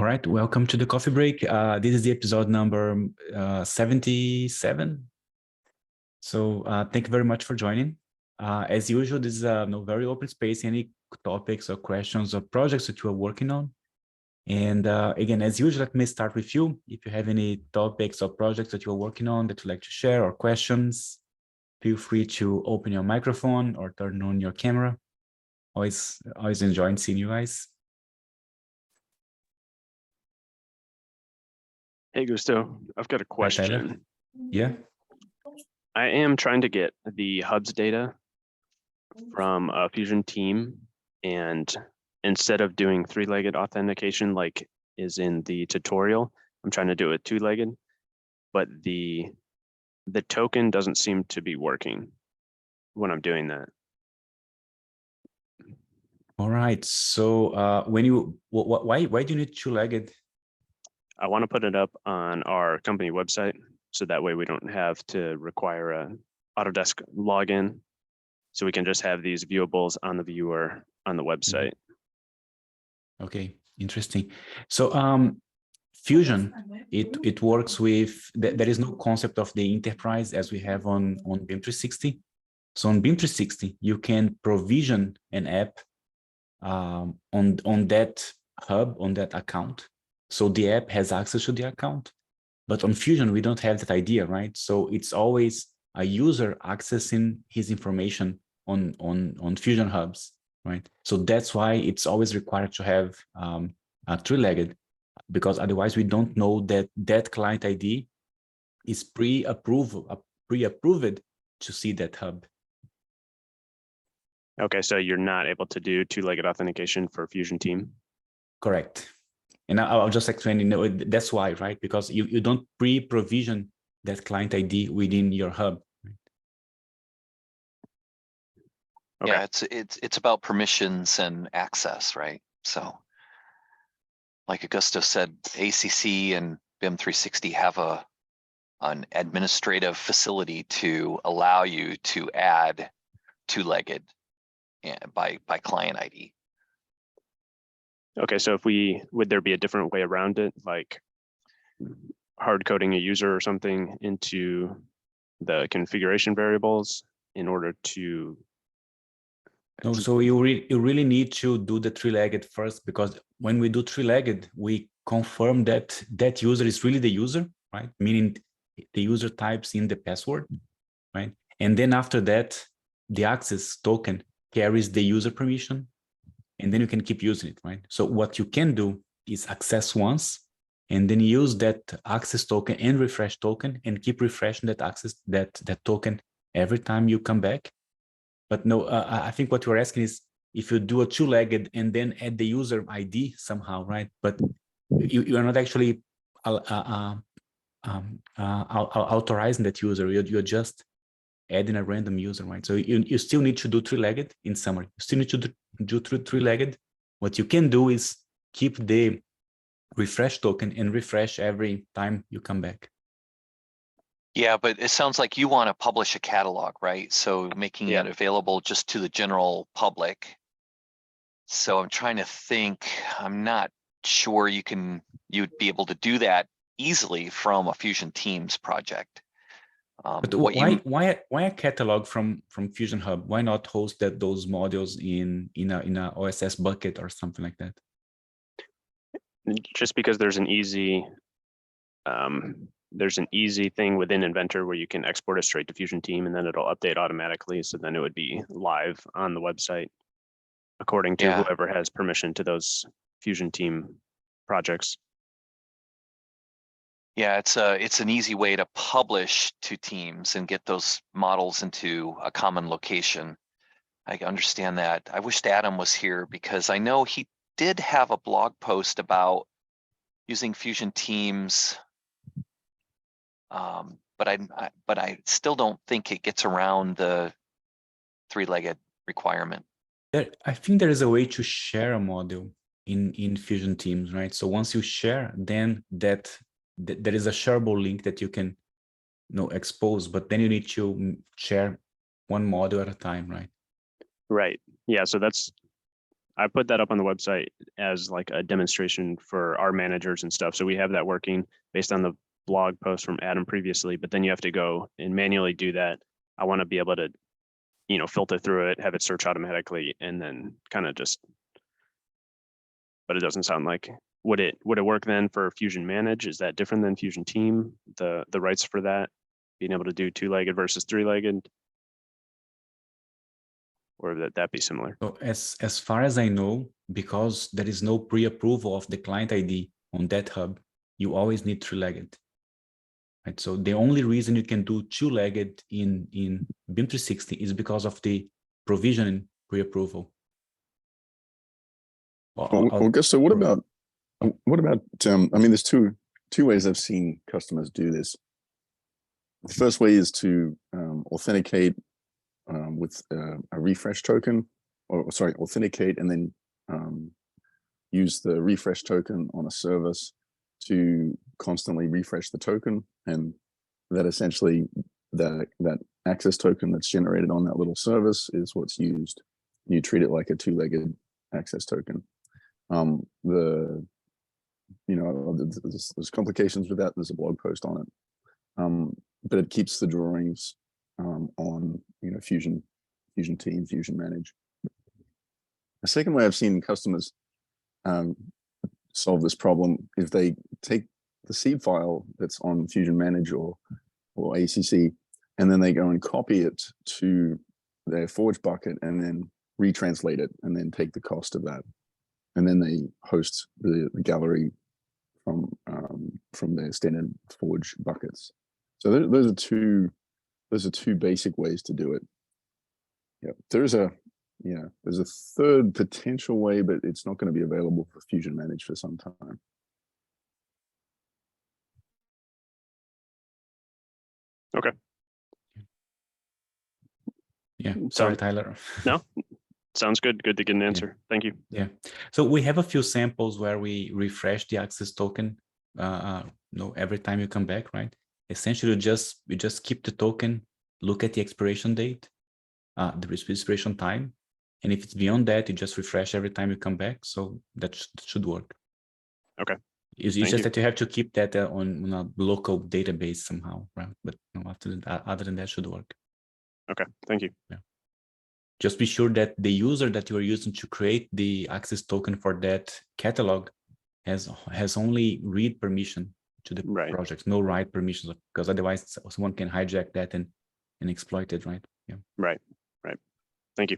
All right, welcome to the coffee break. This is the episode number 77. So thank you very much for joining. As usual, this is a very open space, any topics or questions or projects that you are working on. And again, as usual, let me start with you. If you have any topics or projects that you're working on that you'd like to share or questions, feel free to open your microphone or turn on your camera. Always enjoying seeing you guys. Hey, Gusto, I've got a question. Yeah. I am trying to get the hubs data from a Fusion team, and instead of doing three-legged authentication like is in the tutorial, I'm trying to do it two-legged, but the token doesn't seem to be working when I'm doing that. All right. So when you why do you need two-legged? I want to put it up on our company website, so that way we don't have to require a Autodesk login. So we can just have these viewables on the viewer on the website. Okay, interesting. So Fusion, it works with, there is no concept of the enterprise as we have on BIM 360. So on BIM 360, you can provision an app on that hub, on that account. So the app has access to the account. But on Fusion, we don't have that idea, right? So it's always a user accessing his information on Fusion hubs, right? So that's why it's always required to have a three-legged, because otherwise we don't know that that client ID is pre-approved to see that hub. Okay, so you're not able to do two-legged authentication for Fusion team? Correct. And I'll just explain, that's why, right? Because you don't pre-provision that client ID within your hub. Okay. Yeah, it's about permissions and access, right? So like Augusto said, ACC and BIM 360 have an administrative facility to allow you to add two-legged by client ID. Okay, so would there be a different way around it, like hard coding a user or something into the configuration variables in order to? No, so you really need to do the three-legged first, because when we do three-legged, we confirm that that user is really the user, right? Meaning the user types in the password, right? And then after that, the access token carries the user permission, and then you can keep using it, right? So what you can do is access once, and then use that access token and refresh token, and keep refreshing that access, that token every time you come back. But no, I think what you're asking is if you do a two-legged and then add the user ID somehow, right? But you are not actually authorizing that user. You're just adding a random user, right? So you still need to do three-legged in summary. You still need to do three-legged. What you can do is keep the refresh token and refresh every time you come back. Yeah, but it sounds like you want to publish a catalog, right? So making it available just to the general public. So I'm trying to think, I'm not sure you'd be able to do that easily from a Fusion Teams project. But why a catalog from Fusion Hub? Why not host those modules in a OSS bucket or something like that? Just because there's an easy thing within Inventor where you can export it straight to Fusion Team, and then it'll update automatically. So then it would be live on the website according to whoever has permission to those Fusion Team projects. Yeah, it's an easy way to publish to teams and get those models into a common location. I understand that. I wished Adam was here because I know he did have a blog post about using Fusion Teams, but I still don't think it gets around the three-legged requirement. I think there is a way to share a model in Fusion Teams, right? So once you share, then there is a shareable link that you can expose, but then you need to share one model at a time, right? Right. Yeah. So that's I put that up on the website as like a demonstration for our managers and stuff. So we have that working based on the blog post from Adam previously, but then you have to go and manually do that. I want to be able to, you know, filter through it, have it search automatically, and then kind of just, but it doesn't sound like, would it work then for Fusion Manage? Is that different than Fusion Team? The rights for that, being able to do 2-legged versus 3-legged? Or would that be similar? So as far as I know, because there is no pre-approval of the client ID on that hub, you always need 3-legged. Right? So the only reason you can do 2-legged in BIM 360 is because of the provisioning pre-approval. So what about I mean, there's two ways I've seen customers do this. The first way is to authenticate with a refresh token, or sorry, authenticate and then use the refresh token on a service to constantly refresh the token, and that essentially that access token that's generated on that little service is what's used. You treat it like a 2-legged access token. There's complications with that. There's a blog post on it, but it keeps the drawings on Fusion Team, Fusion Manage. The second way I've seen customers solve this problem is they take the seed file that's on Fusion Manage or ACC, and then they go and copy it to their Forge bucket and then retranslate it, and then take the cost of that, and then they host the gallery from their standard Forge buckets. So those are two basic ways to do it. Yeah, there's a third potential way, but it's not going to be available for Fusion Manage for some time. Okay. Yeah, sorry, Tyler. No, sounds good. Good to get an answer. Yeah. Thank you. Yeah, so we have a few samples where we refresh the access token every time you come back, right? Essentially, you just keep the token, look at the expiration date, the expiration time, and if it's beyond that, you just refresh every time you come back. So that should work. Okay. It's just that you have to keep that on a local database somehow, right? But other than that, should work. Okay, thank you. Yeah. Just be sure that the user that you are using to create the access token for that catalog has only read permission to the project, no write permissions, because otherwise someone can hijack that and exploit it, right? Yeah. Right. Thank you.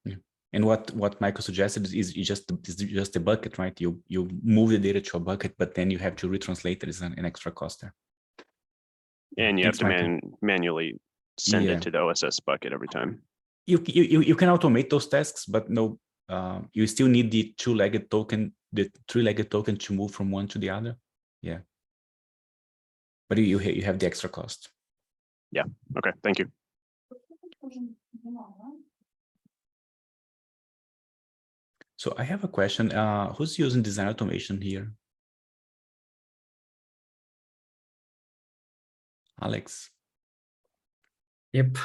Yeah. And what Michael suggested is just the bucket, right? You move the data to a bucket, but then you have to retranslate it as an extra cost there. And you have to manually send it to the OSS bucket every time. You can automate those tasks, but no, you still need the 2-legged token, the 3-legged token to move from one to the other. Yeah. But you have the extra cost. Yeah. Okay. Thank you. So I have a question. Who's using design automation here? Alex. Yep.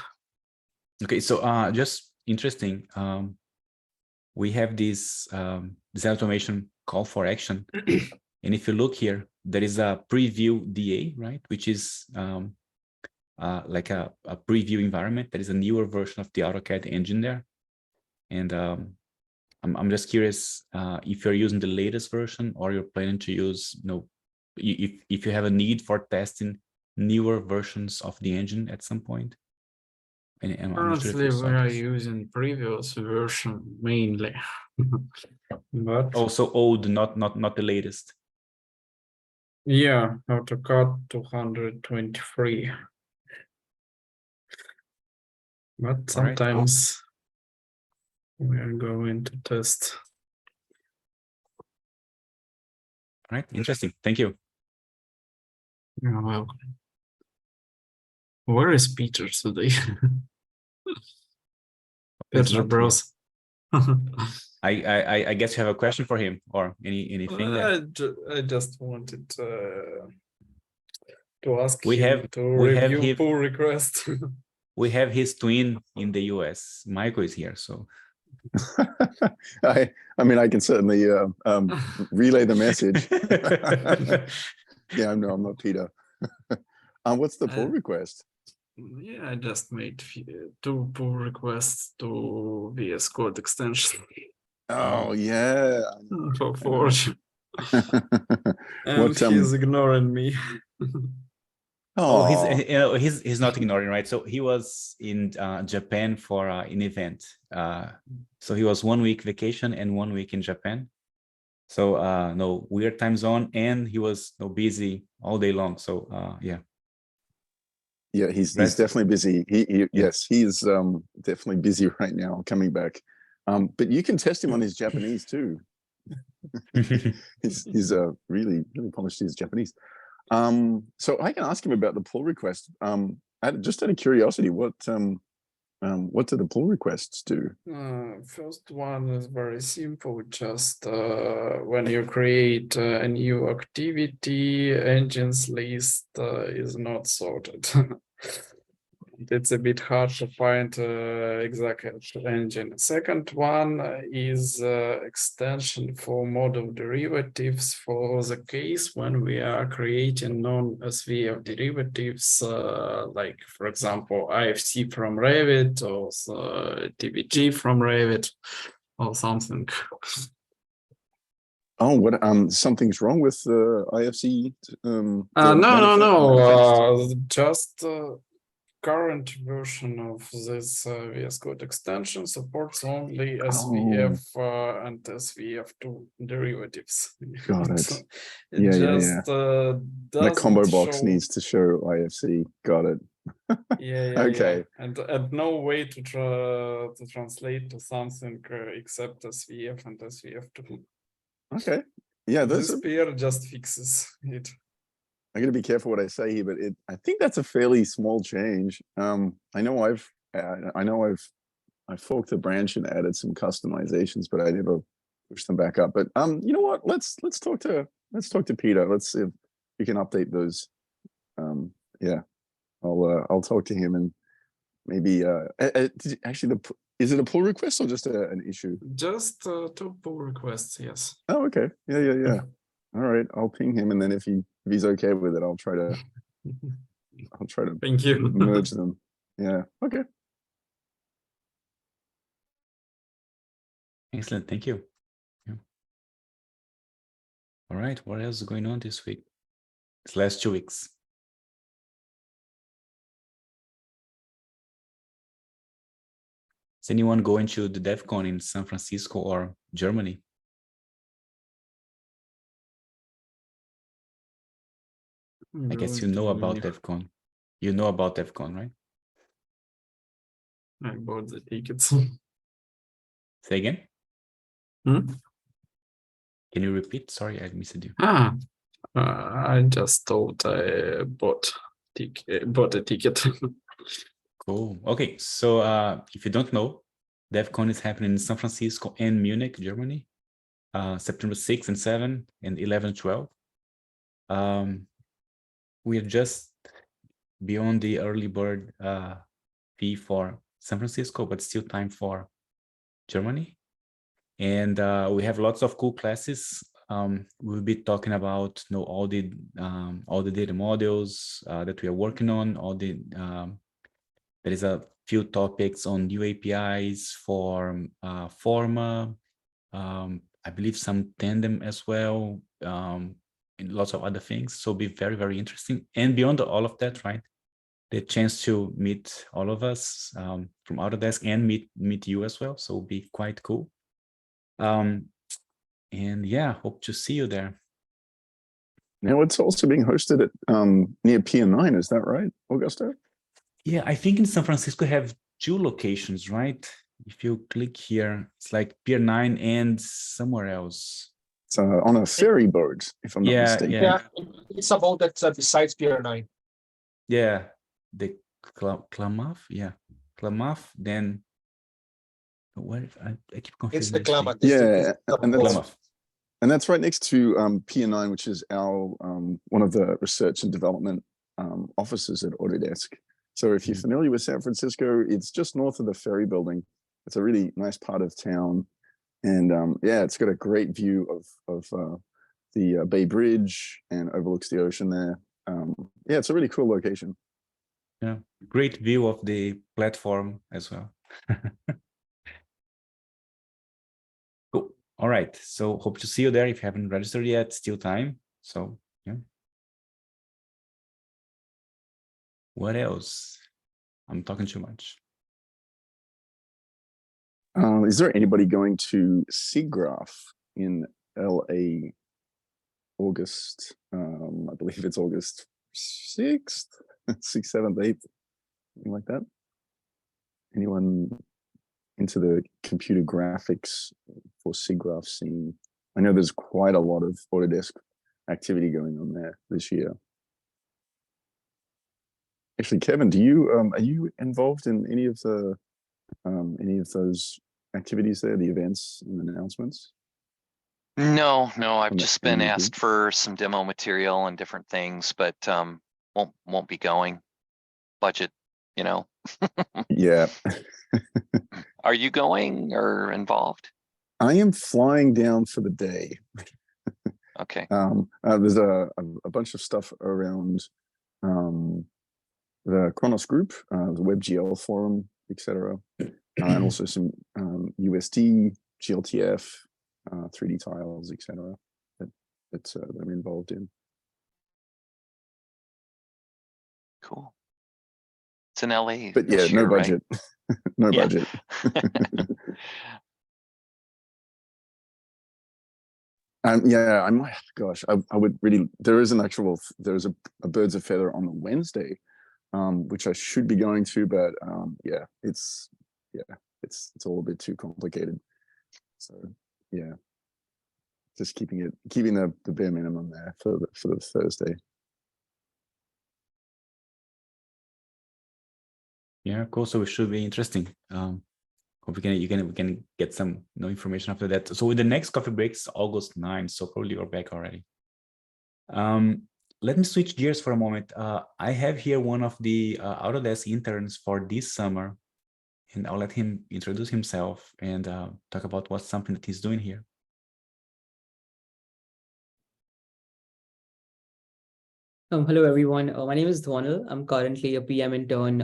Okay, so just interesting. We have this design automation call for action. And if you look here, there is a preview DA, right? Which is like a preview environment. There is a newer version of the AutoCAD engine there. And I'm just curious if you're using the latest version, or you're planning to use, if you have a need for testing newer versions of the engine at some point. And currently we are using previous version mainly, but also old, not the latest. Yeah, AutoCAD 223. But sometimes we are going to test. All right, interesting. Thank you. You're welcome. Where is Peter today? Peter Bros. I guess you have a question for him, or anything there? I just wanted to ask we him to review his, pull request. We have his twin in the US. Michael is here, so I mean, I can certainly relay the message. Yeah, no, I'm not Peter. What's the pull request? Yeah, I just made 2 pull requests to VS Code extension. Oh yeah, for Forge. And What, he's ignoring me. Oh, oh, he's not ignoring, right? So he was in Japan for an event. So he was 1 week vacation and 1 week in Japan. So no weird time zone, and he was busy all day long. So yeah. yeah, he's Rest- definitely busy. Yes, he is definitely busy right now coming back. But you can test him on his Japanese too. he's really polished his Japanese. So I can ask him about the pull request. Just out of curiosity, what do the pull requests do? First one is very simple. Just when you create a new activity, engines list is not sorted. It's a bit hard to find exact engine. Second one is extension for model derivatives for the case when we are creating non-SVF derivatives, like for example, IFC from Revit or TBG from Revit or something. Oh, what? Something's wrong with IFC. No. Just current version of this VS Code extension supports only SVF and SVF2 derivatives. Got it. It Yeah. The combo doesn't box show. needs to show IFC. Got it. Okay. And no way to translate to something except SVF and SVF2. Okay. Yeah, This pair just fixes it. I got to be careful what I say here, but I think that's a fairly small change. I know I forked the branch and added some customizations, but I never pushed them back up. But you know what? Let's talk to Peter. Let's see if we can update those. Yeah, I'll talk to him and maybe actually is it a pull request or just an issue? Just 2 pull requests, yes. Oh, okay. Yeah. All right, I'll ping him, and then if he's okay with it, I'll try to Thank you. merge them. Yeah. Okay. Excellent. Thank you. Yeah. All right. What else is going on this week? This last 2 weeks. Is anyone going to the DEF CON in San Francisco or Germany? I guess you know about DEF CON. You know about DEF CON, right? I bought the tickets. Say again? Hmm? Can you repeat? Sorry, I missed you. I just thought I bought a ticket. Cool. Okay, so if you don't know, DEF CON is happening in San Francisco and Munich, Germany, September 6 and 7 and 11, 12. We are just beyond the early bird fee for San Francisco, but still time for Germany. And we have lots of cool classes. We'll be talking about all the data models that we are working on. There is a few topics on new APIs for Forma. I believe some Tandem as well. And lots of other things. So be very, very interesting. And beyond all of that, right? The chance to meet all of us from Autodesk and meet you as well. So it'll be quite cool. And yeah, hope to see you there. Now it's also being hosted at near Pier 9, is that right, Augusto? Yeah, I think in San Francisco have 2 locations, right? If you click here, it's like Pier 9 and somewhere else. It's on a ferry boat, if I'm not mistaken. Yeah, it's about that besides Pier 9. Yeah, the Klamath, yeah, Klamath. Then where I keep confusing. It's the Klamath. Yeah, and Klamath. And that's right next to Pier 9, which is our one of the research and development offices at Autodesk. So if you're familiar with San Francisco, it's just north of the ferry building. it's a really nice part of town, and yeah, it's got a great view of the Bay Bridge and overlooks the ocean there. Yeah, it's a really cool location. Yeah, great view of the platform as well. Cool. All right. So hope to see you there. If you haven't registered yet, still time. So yeah. What else? I'm talking too much. Is there anybody going to SIGGRAPH in LA August? I believe it's August 6th, 6th, 7th, 8th, something like that. Anyone into the computer graphics for SIGGRAPH scene? I know there's quite a lot of Autodesk activity going on there this year. Actually, Kevin, do you are you involved in any of those activities there, the events and announcements? No, I've From that just been community? asked for some demo material and different things, but won't be going. Budget, you know. Yeah. Are you going or involved? I am flying down for the day. Okay. There's a bunch of stuff around the Kronos group, the WebGL forum, etc., and also some USD, GLTF, 3D tiles, etc. that I'm involved in. Cool. It's in LA. But yeah, this no year, right? budget. No Yeah. budget. Yeah, I might. Gosh, I would really. There's a Birds of Feather on the Wednesday, which I should be going to, but yeah, it's all a bit too complicated. So yeah, just keeping the bare minimum there for the Thursday. Yeah, cool. So it should be interesting. Hope we can get some information after that. So with the next coffee breaks, August 9th, so probably you're back already. Let me switch gears for a moment. I have here one of the Autodesk interns for this summer, and I'll let him introduce himself and talk about what's something that he's doing here. Hello, everyone. My name is Dhwanil. I'm currently a PM intern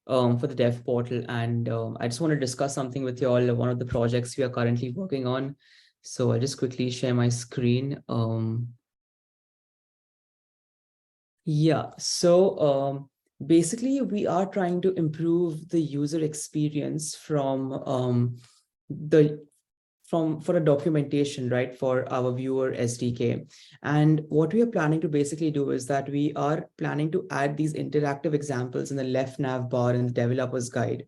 for the dev portal, and I just want to discuss something with you all, one of the projects we are currently working on. So I'll just quickly share my screen. Yeah, so basically we are trying to improve the user experience from for a documentation, right, for our viewer SDK. And what we are planning to basically do is that we are planning to add these interactive examples in the left nav bar in the developer's guide.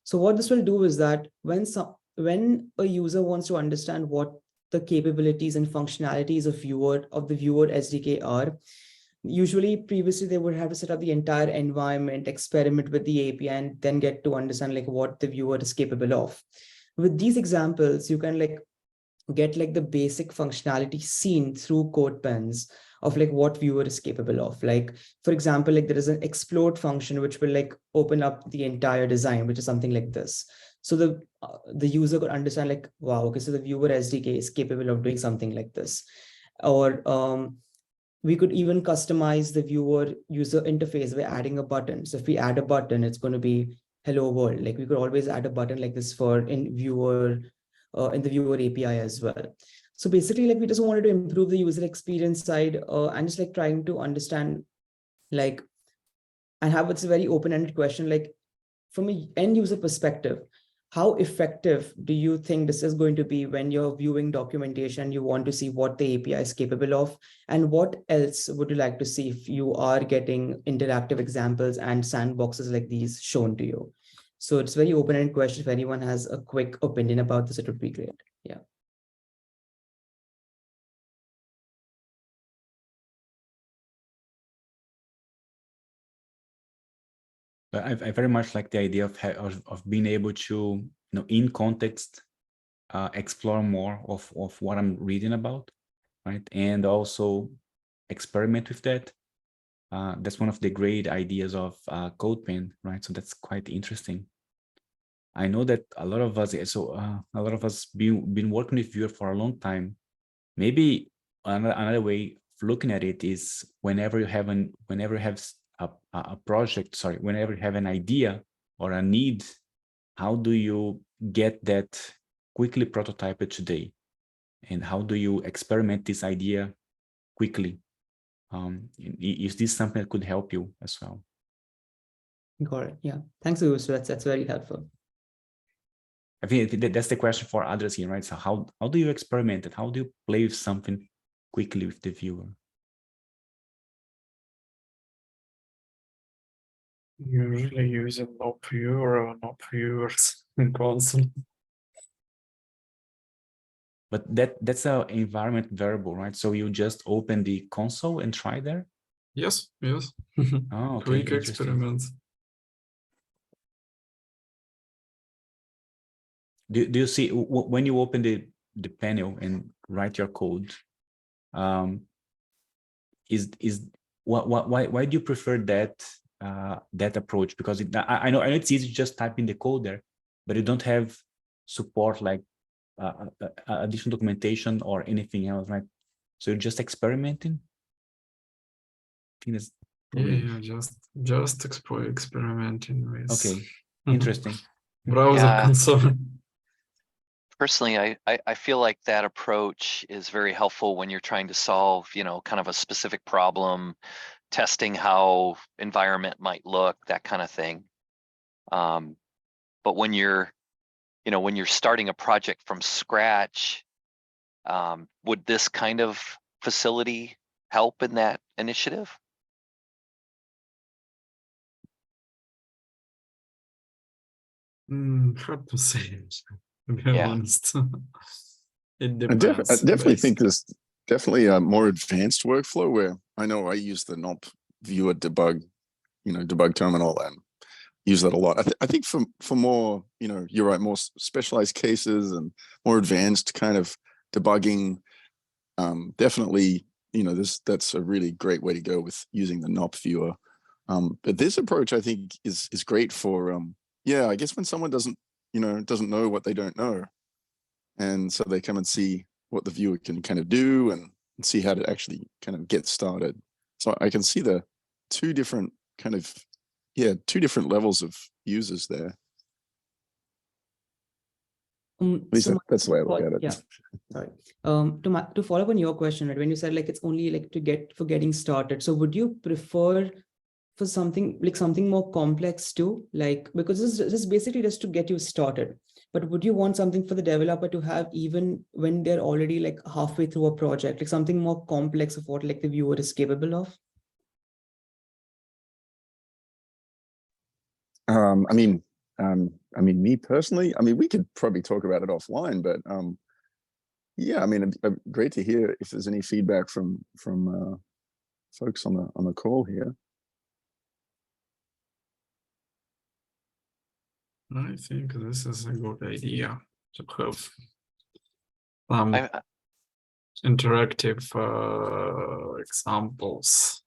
So what this will do is that when a user wants to understand what the capabilities and functionalities of the viewer SDK are, usually previously they would have to set up the entire environment, experiment with the API, and then get to understand like what the viewer is capable of. With these examples, you can get the basic functionality seen through code pens of what viewer is capable of. Like, for example, there is an explode function which will open up the entire design, which is something like this. So the user could understand wow, okay, so the viewer SDK is capable of doing something like this. Or we could even customize the viewer user interface by adding a button. So if we add a button, it's going to be hello world. We could always add a button like this in the viewer API as well. So basically, we just wanted to improve the user experience side and just trying to understand and have it's a very open-ended question, from an end user perspective, how effective do you think this is going to be when you're viewing documentation, you want to see what the API is capable of, and what else would you like to see if you are getting interactive examples and sandboxes like these shown to you? So it's a very open-ended question. If anyone has a quick opinion about this, it would be great. Yeah. I very much like the idea of being able to, in context, explore more of what I'm reading about, right? And also experiment with that. That's one of the great ideas of CodePen, right? So that's quite interesting. I know that a lot of us, a lot of us been working with Vue for a long time. Maybe another way of looking at it is whenever you have a project, sorry, whenever you have an idea or a need, how do you get that quickly prototyped today? And how do you experiment this idea quickly? Is this something that could help you as well? Got it. Yeah. Thanks, Augusto. That's very helpful. I think that's the question for others here, right? So how do you experiment it? How do you play with something quickly with the viewer? Usually use a not viewer or not viewers in console. But that's an environment variable, right? So you just open the console and try there? Yes, yes. Oh, okay. Quick Interesting. experiments. Do you see when you open the panel and write your code, why do you prefer that approach? Because I know it's easy to just type in the code there, but you don't have support like additional documentation or anything else, right? So you're just experimenting. I think that's probably... Yeah, just experimenting with. Okay, interesting. Browser Yeah. console. Personally, I feel like that approach is very helpful when you're trying to solve, kind of a specific problem, testing how environment might look, that kind of thing. But when you're starting a project from scratch, would this kind of facility help in that initiative? Hard to say, to be Yeah. honest. It I depends. definitely think there's definitely a more advanced workflow where I know I use the NOP viewer debug, debug terminal, and use that a lot. I think for more, you're right, more specialized cases and more advanced kind of debugging, definitely, that's a really great way to go with using the NOP viewer. But this approach, I think, is great for, yeah, I guess when someone doesn't know what they don't know. And so they come and see what the viewer can kind of do and see how to actually kind of get started. So I can see the two different levels of users there. So That's the way I look at it. Yeah, sorry. To follow up on your question, right? When you said like it's only like for getting started, so would you prefer for something more complex too? Like, because this is basically just to get you started. But would you want something for the developer to have even when they're already like halfway through a project, like something more complex of what like the viewer is capable of? Me personally, we could probably talk about it offline, but yeah, great to hear if there's any feedback from folks on the call here. I think this is a good idea to have interactive examples.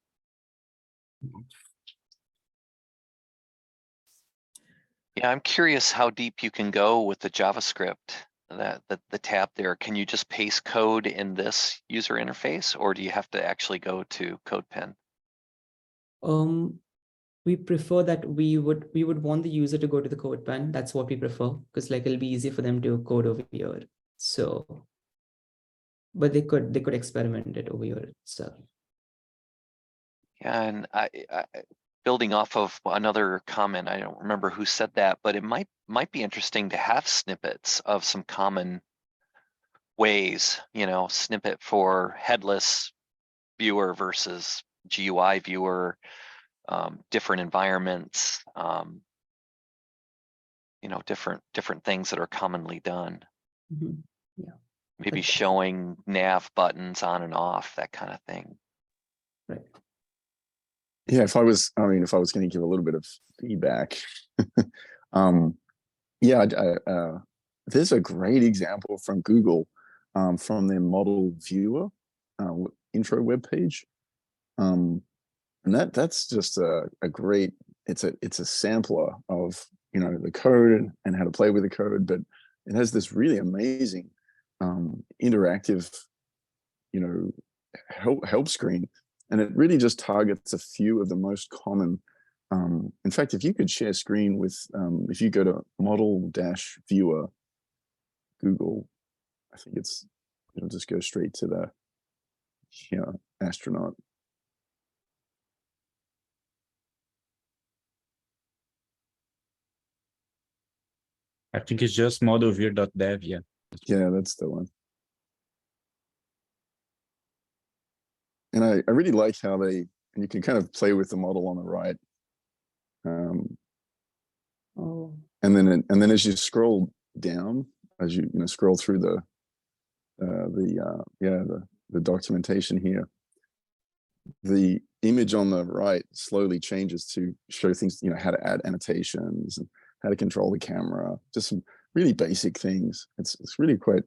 Yeah, I'm curious how deep you can go with the JavaScript, the tab there. Can you just paste code in this user interface, or do you have to actually go to CodePen? We prefer that we would want the user to go to the CodePen. That's what we prefer, because like it'll be easy for them to code over here. So, but they could experiment it over here itself. Yeah, and I building off of another comment, I don't remember who said that, but it might be interesting to have snippets of some common ways, snippet for headless viewer versus GUI viewer, different environments, different things that are commonly done. Mm-hmm. Yeah. Maybe showing nav buttons on and off, that kind of thing. Right. Yeah, if I was going to give a little bit of feedback, there's a great example from Google, from their model viewer intro web page, and that's just a great. It's a sampler of you know, the code and how to play with the code, but it has this really amazing interactive, you know, help screen, and it really just targets a few of the most common. In fact, if you could share screen with, if you go to model-viewer Google, I think it'll just go straight to the astronaut. I think it's just modelviewer.dev. Yeah. Yeah, that's the one. And I really like how and you can kind of play with the model on the right. And then as you scroll down, as you scroll through the documentation here, the image on the right slowly changes to show things, how to add annotations and how to control the camera, just some really basic things. It's really quite,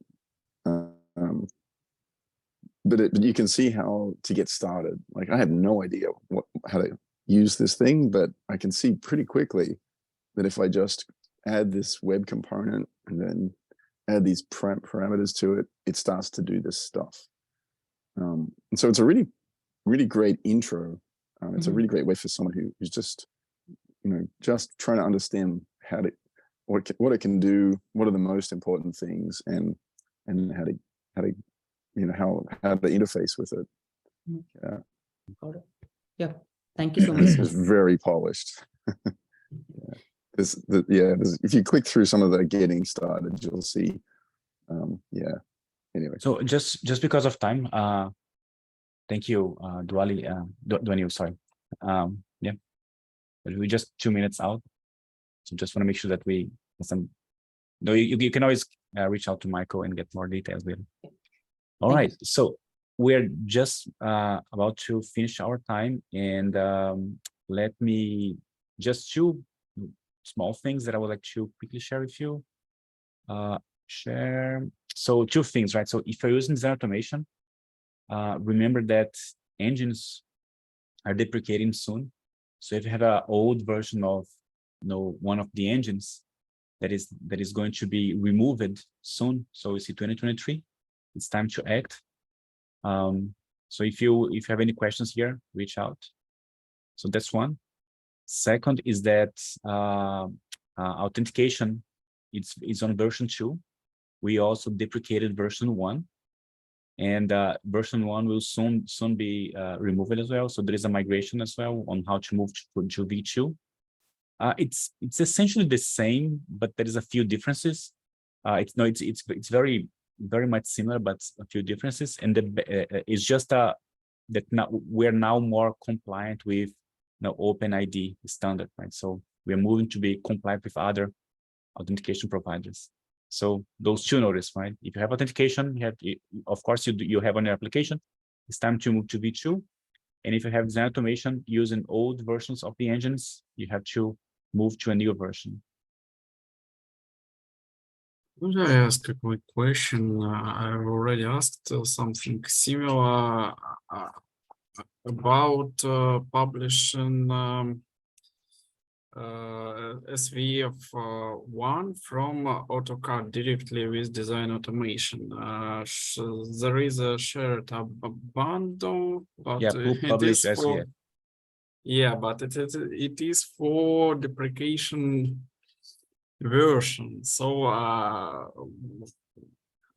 but you can see how to get started. Like, I had no idea how to use this thing, but I can see pretty quickly that if I just add this web component and then add these parameters to it, it starts to do this stuff. And so it's a really, really great intro. It's a really great way for someone who's just, just trying to understand what it can do, what are the most important things, and how to how to interface with it. Yeah. Got it. Yeah. Thank you so much. It's very polished. Yeah. If you click through some of the getting started, you'll see. Yeah. Anyway. So just because of time, thank you, Dwayne, sorry. Yeah. But we're just 2 minutes out. So just want to make sure that we have some. No, you can always reach out to Michael and get more details later. All right, so we're just about to finish our time, and let me just 2 small things that I would like to quickly share with you. So 2 things, right? So if you're using design automation, remember that engines are deprecating soon. So if you have an old version of one of the engines that is going to be removed soon, so we see 2023, it's time to act. So if you have any questions here, reach out. So that's one. Second is that authentication, it's on version 2. We also deprecated version 1, and version 1 will soon be removed as well. So there is a migration as well on how to move to V2. It's essentially the same, but there is a few differences. It's very much similar, but a few differences. And it's just that now we're more compliant with OpenID standard, right? So we're moving to be compliant with other authentication providers. So those 2 notice, right? If you have authentication, of course you have on your application. It's time to move to V2. And if you have design automation using old versions of the engines, you have to move to a new version. Could I ask a quick question? I've already asked something similar about publishing SVF1 from AutoCAD directly with design automation. There is a shared bundle, but it is for but it is for deprecation version. So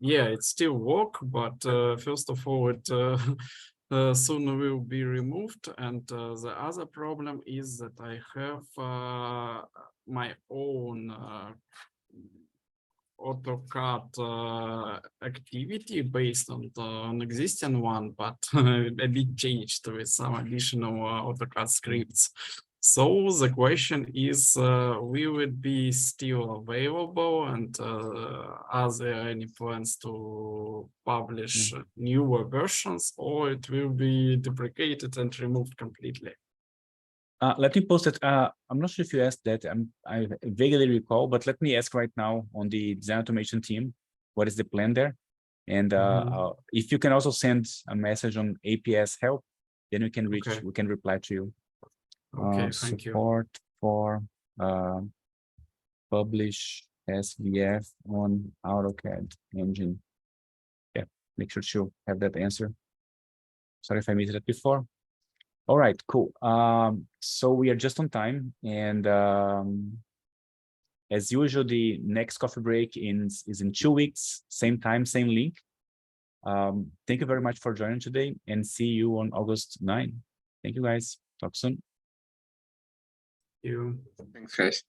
yeah, it still works, but first of all, it soon will be removed. And the other problem is that I have my own AutoCAD activity based on existing one, but a bit changed with some additional AutoCAD scripts. So the question is, will it be still available, and are there any plans to publish newer versions, or it will be deprecated and removed completely? Let me post it. I'm not sure if you asked that. I vaguely recall, but let me ask right now on the design automation team, what is the plan there? And if you can also send a message on APS help, then we can we can reply to you. Okay, thank you. Support for publish SVF on AutoCAD engine. Yeah, make sure to have that answer. Sorry if I missed it before. All right, cool. So we are just on time, and as usual, the next coffee break is in 2 weeks, same time, same link. Thank you very much for joining today, and see you on August 9. Thank you, guys. Talk soon. You. Thanks, guys.